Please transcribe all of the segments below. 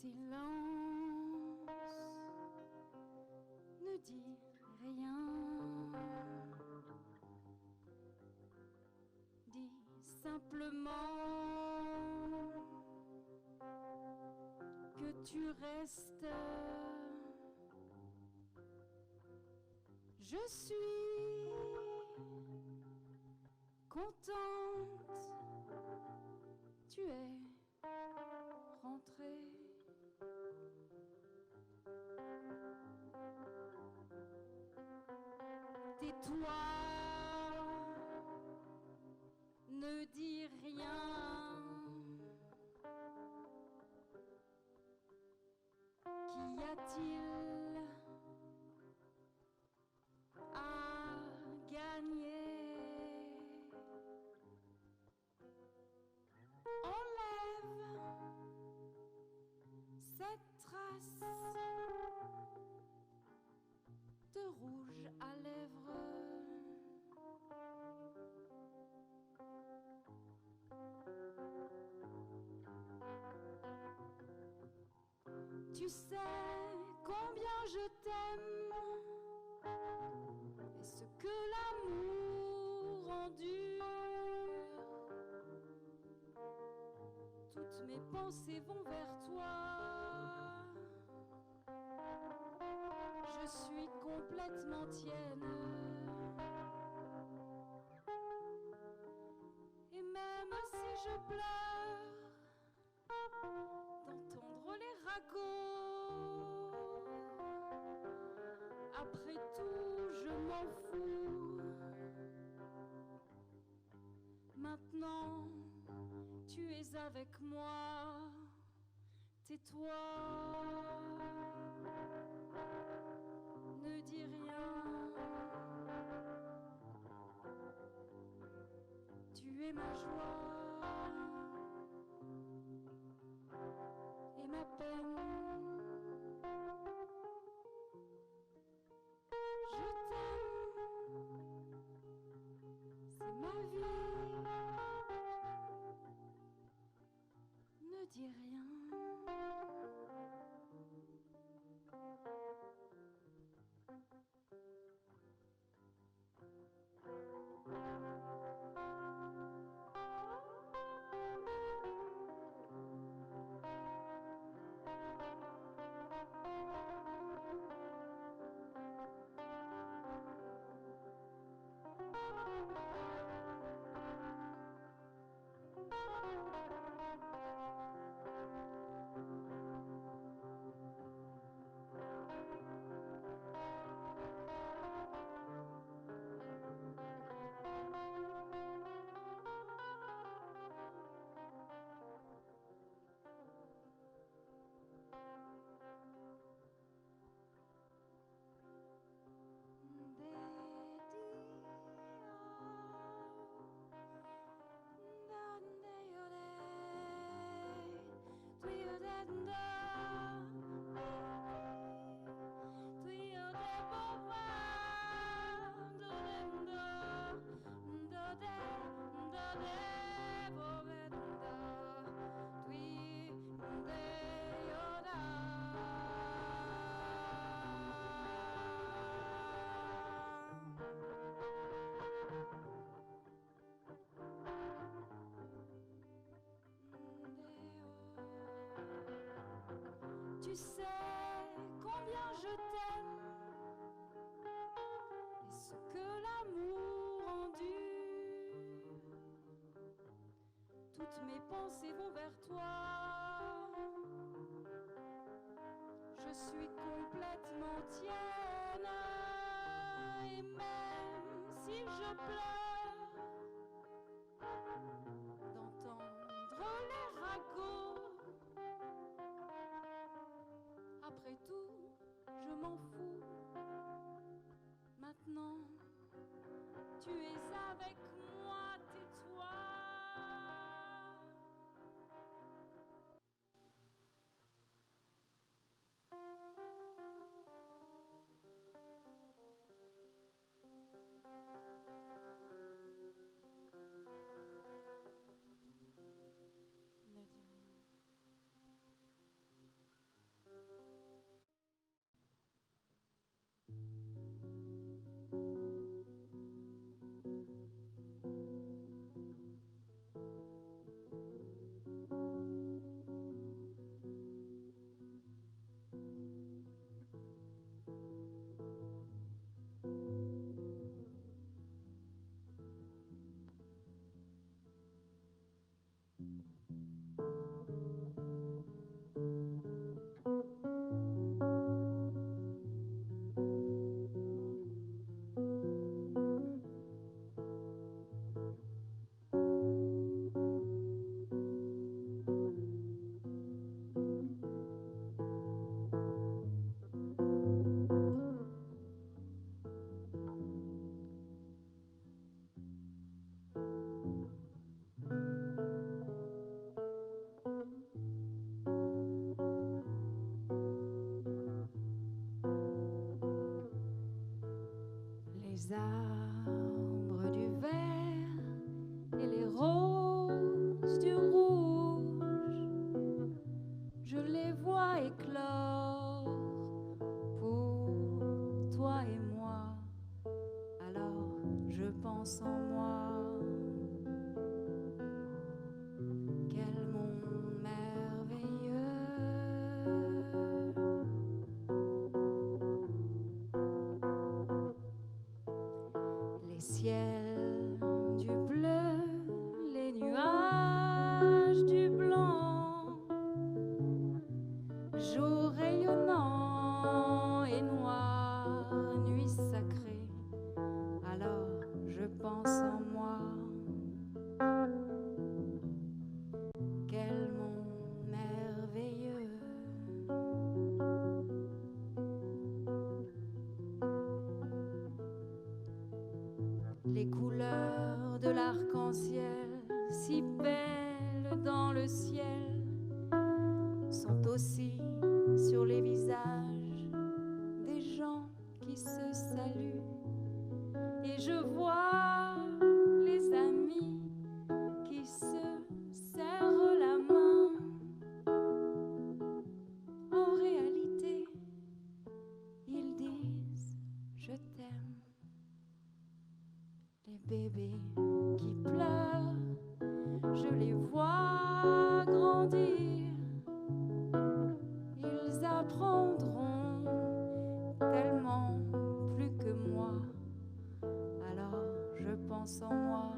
Silence, ne dis rien. Dis simplement que tu restes. Je suis contente, tu es rentrée. Tais-toi, ne dis rien. Qu'y a-t-il à gagner? Enlève cette trace de rouge à lèvres. Tu sais combien je t'aime et ce que l'amour endure. Toutes mes pensées vont vers toi. Je suis complètement tienne. Et même si je pleure d'entendre les ragots, après tout je m'en fous. Maintenant tu es avec moi. Tais-toi, ne dis rien. Tu es ma joie et ma peine. Je t'aime, c'est ma vie. Ne dis rien. Tu sais combien je t'aime et ce que l'amour endure. Toutes mes pensées vont vers toi. Je suis complètement tienne. Et même si je pleure d'entendre les ragots, après tout, je m'en fous. Maintenant, tu es avec moi, tais-toi. moi. Quel monde merveilleux. Les ciels du bleu, les nuages du blanc, jour rayonnant et noir, nuit sacrée. Alors je pense en moi. Quel monde merveilleux. Les couleurs de l'arc-en-ciel, si belles dans le ciel, sont aussi sur les visages des gens qui se saluent. Et je vois les amis qui se serrent la main. En réalité, ils disent je t'aime. Les bébés qui pleurent, je les vois grandir. Ils apprendront tellement plus que moi. Alors je pense en moi.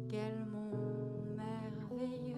Quel monde merveilleux.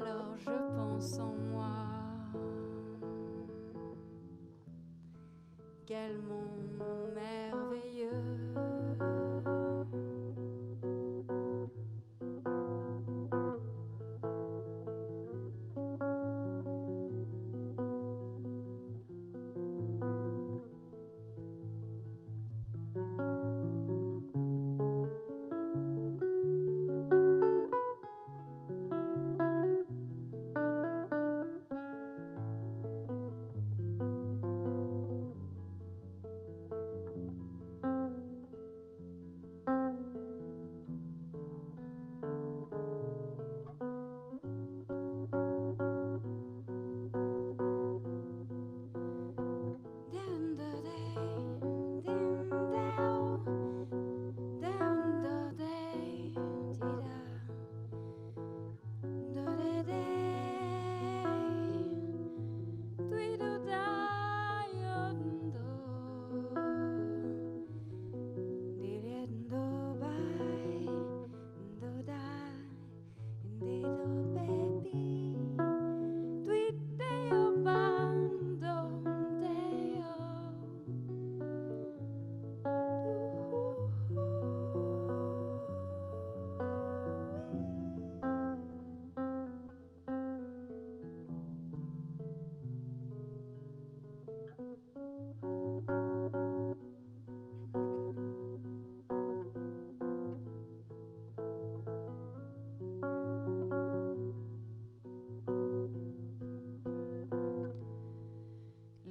Alors je pense en moi. Quel monde merveilleux.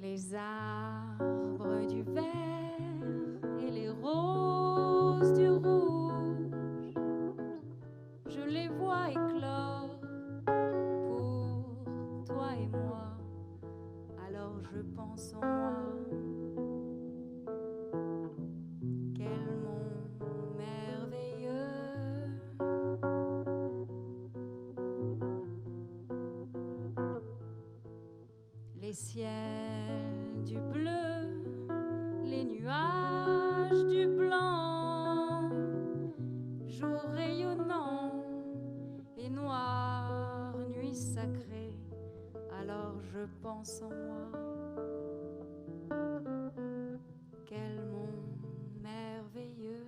Les arbres du vert et les roses du rouge, je les vois éclore pour toi et moi. Alors je pense en moi. Quel monde merveilleux. Les ciels du bleu, les nuages du blanc, jour rayonnant et noir, nuit sacrée. Alors je pense en moi. Quel monde merveilleux.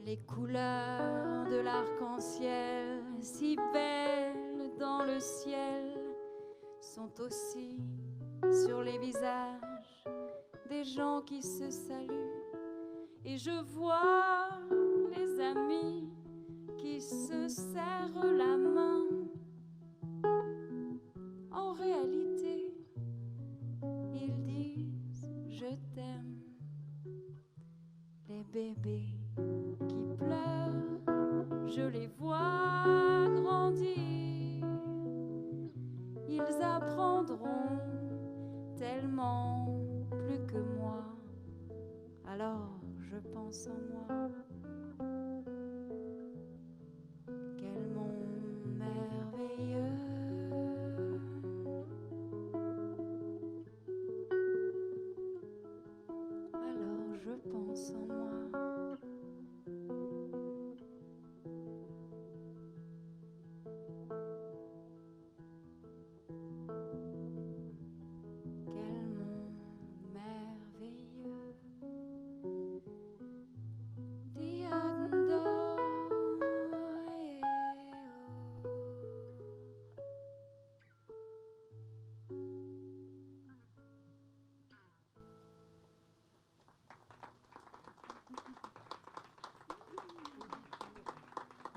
Les couleurs de l'arc-en-ciel, si belles dans le ciel, sont aussi sur les visages des gens qui se saluent. Et je vois les amis qui se serrent la main. En réalité, ils disent je t'aime. Les bébés Alors je pense en moi, quel monde merveilleux. Alors je pense en moi, quel monde merveilleux. Diado,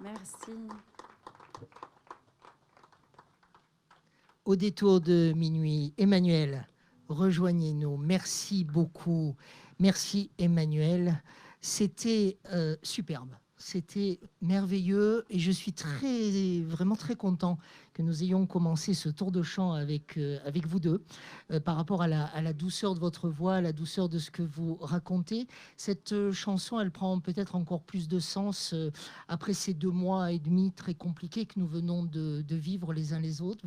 merci. Au détour de minuit, Emmanuel, rejoignez-nous. Merci beaucoup. Merci Emmanuel. C'était superbe. C'était merveilleux et je suis vraiment très content que nous ayons commencé ce tour de chant avec vous deux par rapport à la douceur de votre voix, à la douceur de ce que vous racontez. Cette chanson, elle prend peut-être encore plus de sens après ces 2 mois et demi très compliqués que nous venons de vivre les uns les autres.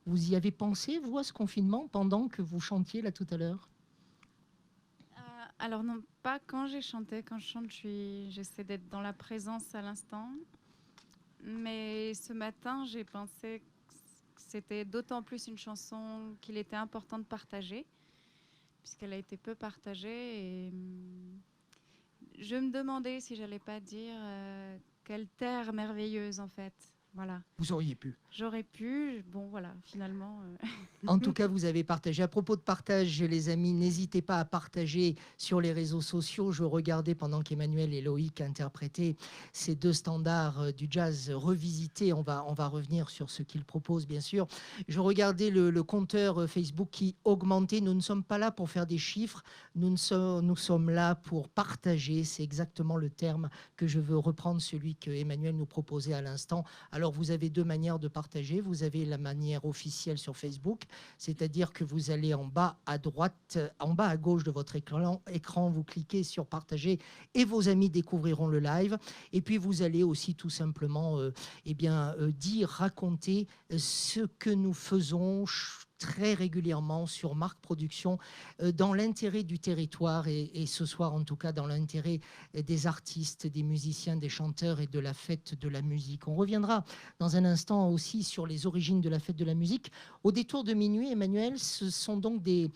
Vous y avez pensé, vous, à ce confinement, pendant que vous chantiez là tout à l'heure? Alors non, pas quand j'ai chanté. Quand je chante, j'essaie d'être dans la présence à l'instant. Mais ce matin, j'ai pensé que c'était d'autant plus une chanson qu'il était important de partager, puisqu'elle a été peu partagée. Et je me demandais si j'allais pas dire quelle terre merveilleuse en fait. Voilà. Vous auriez pu. J'aurais pu. Bon, voilà, finalement. En tout cas, vous avez partagé. À propos de partage, les amis, n'hésitez pas à partager sur les réseaux sociaux. Je regardais pendant qu'Emmanuel et Loïc interprétaient ces 2 standards du jazz revisités. On va revenir sur ce qu'ils proposent, bien sûr. Je regardais le compteur Facebook qui augmentait. Nous ne sommes pas là pour faire des chiffres. Nous sommes là pour partager. C'est exactement le terme que je veux reprendre, celui que Emmanuel nous proposait à l'instant. Alors, vous avez 2 manières de partager. Vous avez la manière officielle sur Facebook, c'est-à-dire que vous allez en bas à droite, en bas à gauche de votre écran, vous cliquez sur partager et vos amis découvriront le live. Et puis vous allez aussi tout simplement dire, raconter ce que nous faisons très régulièrement sur Marc Productions dans l'intérêt du territoire et ce soir en tout cas dans l'intérêt des artistes, des musiciens, des chanteurs et de la fête de la musique. On reviendra dans un instant aussi sur les origines de la fête de la musique. Au détour de minuit, Emmanuel, ce sont donc des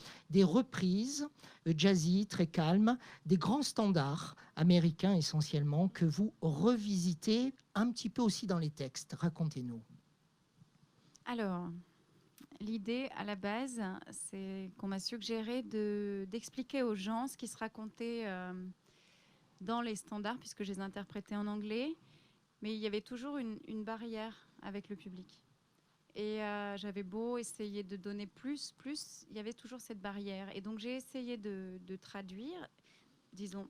reprises jazzy, très calmes, des grands standards américains essentiellement que vous revisitez un petit peu aussi dans les textes. Racontez-nous. Alors, l'idée à la base, c'est qu'on m'a suggéré d'expliquer aux gens ce qui se racontait dans les standards, puisque je les interprétais en anglais, mais il y avait toujours une barrière avec le public. Et j'avais beau essayer de donner plus, il y avait toujours cette barrière. Et donc j'ai essayé de traduire, disons,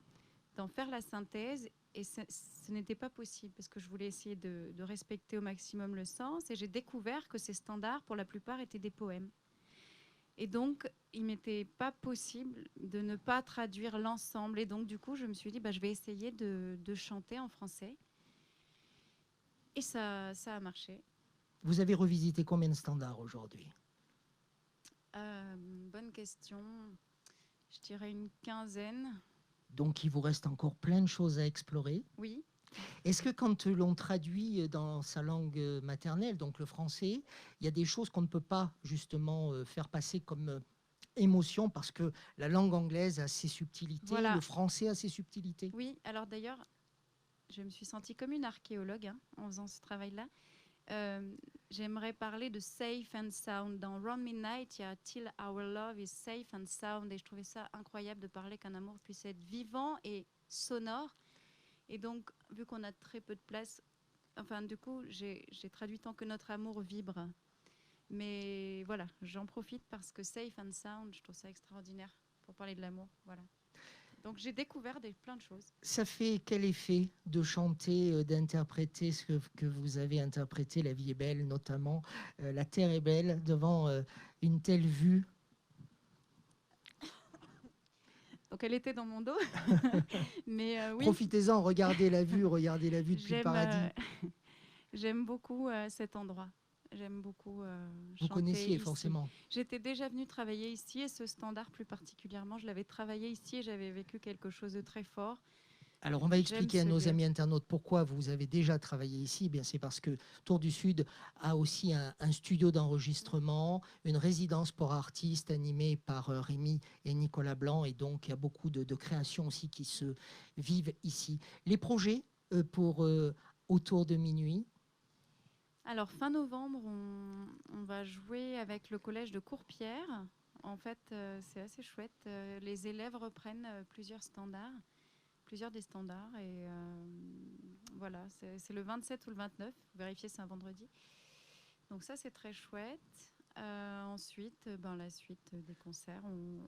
d'en faire la synthèse, et ce n'était pas possible, parce que je voulais essayer de respecter au maximum le sens, et j'ai découvert que ces standards, pour la plupart, étaient des poèmes. Et donc, il m'était pas possible de ne pas traduire l'ensemble. Et donc, du coup, je me suis dit, je vais essayer de chanter en français. Et ça a marché. Vous avez revisité combien de standards aujourd'hui? Bonne question. Je dirais une quinzaine. Donc, il vous reste encore plein de choses à explorer. Oui. Est-ce que quand l'on traduit dans sa langue maternelle, donc le français, il y a des choses qu'on ne peut pas justement faire passer comme émotion parce que la langue anglaise a ses subtilités, voilà. Le français a ses subtilités? Oui, alors d'ailleurs, je me suis sentie comme une archéologue en faisant ce travail-là. J'aimerais parler de safe and sound. Dans Round Midnight, il y a Till Our Love is Safe and Sound, et je trouvais ça incroyable de parler qu'un amour puisse être vivant et sonore. Et donc, vu qu'on a très peu de place, du coup, j'ai traduit tant que notre amour vibre. Mais voilà, j'en profite parce que Safe and Sound, je trouve ça extraordinaire pour parler de l'amour. Voilà. Donc j'ai découvert plein de choses. Ça fait quel effet de chanter, d'interpréter ce que vous avez interprété, La vie est belle notamment, La terre est belle, devant une telle vue? Donc elle était dans mon dos. Mais oui, Profitez-en, regardez la vue depuis le j'aime paradis. j'aime beaucoup cet endroit. J'aime beaucoup Vous chanter connaissiez ici. forcément. J'étais déjà venue travailler ici et ce standard plus particulièrement, je l'avais travaillé ici et j'avais vécu quelque chose de très fort. Alors, on va J'aime expliquer à ce nos lieu. amis internautes pourquoi vous avez déjà travaillé ici. Eh bien, c'est parce que Tour du Sud a aussi un studio d'enregistrement, une résidence pour artistes animée par Rémi et Nicolas Blanc. Et donc, il y a beaucoup de créations aussi qui se vivent ici. Les projets pour autour de minuit. Alors, fin novembre, on va jouer avec le collège de Courpierre. En fait, c'est assez chouette. Les élèves reprennent plusieurs des standards. Et voilà, c'est le 27 ou le 29. Vérifiez, c'est un vendredi. Donc ça, c'est très chouette. Ensuite, la suite des concerts,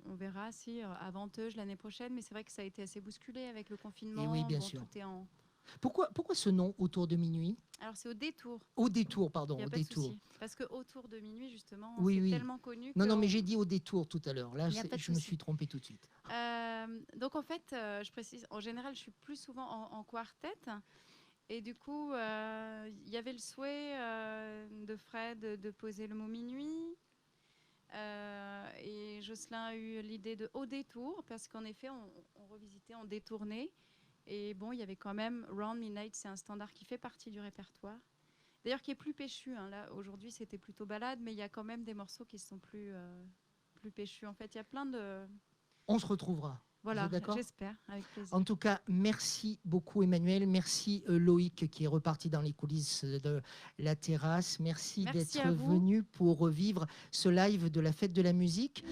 on verra si à Venteuil l'année prochaine. Mais c'est vrai que ça a été assez bousculé avec le Et oui, confinement. bien Bon, sûr. tout est en... Pourquoi ce nom autour de minuit? Alors, c'est au détour. Au détour, Il pardon, n'y a au pas de détour. souci. Parce que autour de minuit, justement, Oui, c'est oui. tellement connu Non, que... non, mais j'ai dit au détour tout à l'heure. Là, Il n'y a pas de je me souci. suis trompé tout de suite. Donc, en fait, je précise, en général, je suis plus souvent en quartet. Et du coup, il y avait le souhait de Fred de poser le mot minuit. Et Jocelyn a eu l'idée de Au détour, parce qu'en effet, on revisitait, on détournait. Et bon, il y avait quand même Round Midnight, c'est un standard qui fait partie du répertoire. D'ailleurs, qui est plus péchu. Hein. Là, aujourd'hui, c'était plutôt balade, mais il y a quand même des morceaux qui sont plus péchus. En fait, il y a plein de... On se retrouvera. Vous Voilà, êtes d'accord? j'espère, avec plaisir. En tout cas, merci beaucoup Emmanuel. Merci Loïc qui est reparti dans les coulisses de la terrasse. Merci Merci d'être à vous. venu pour vivre ce live de la fête de la musique.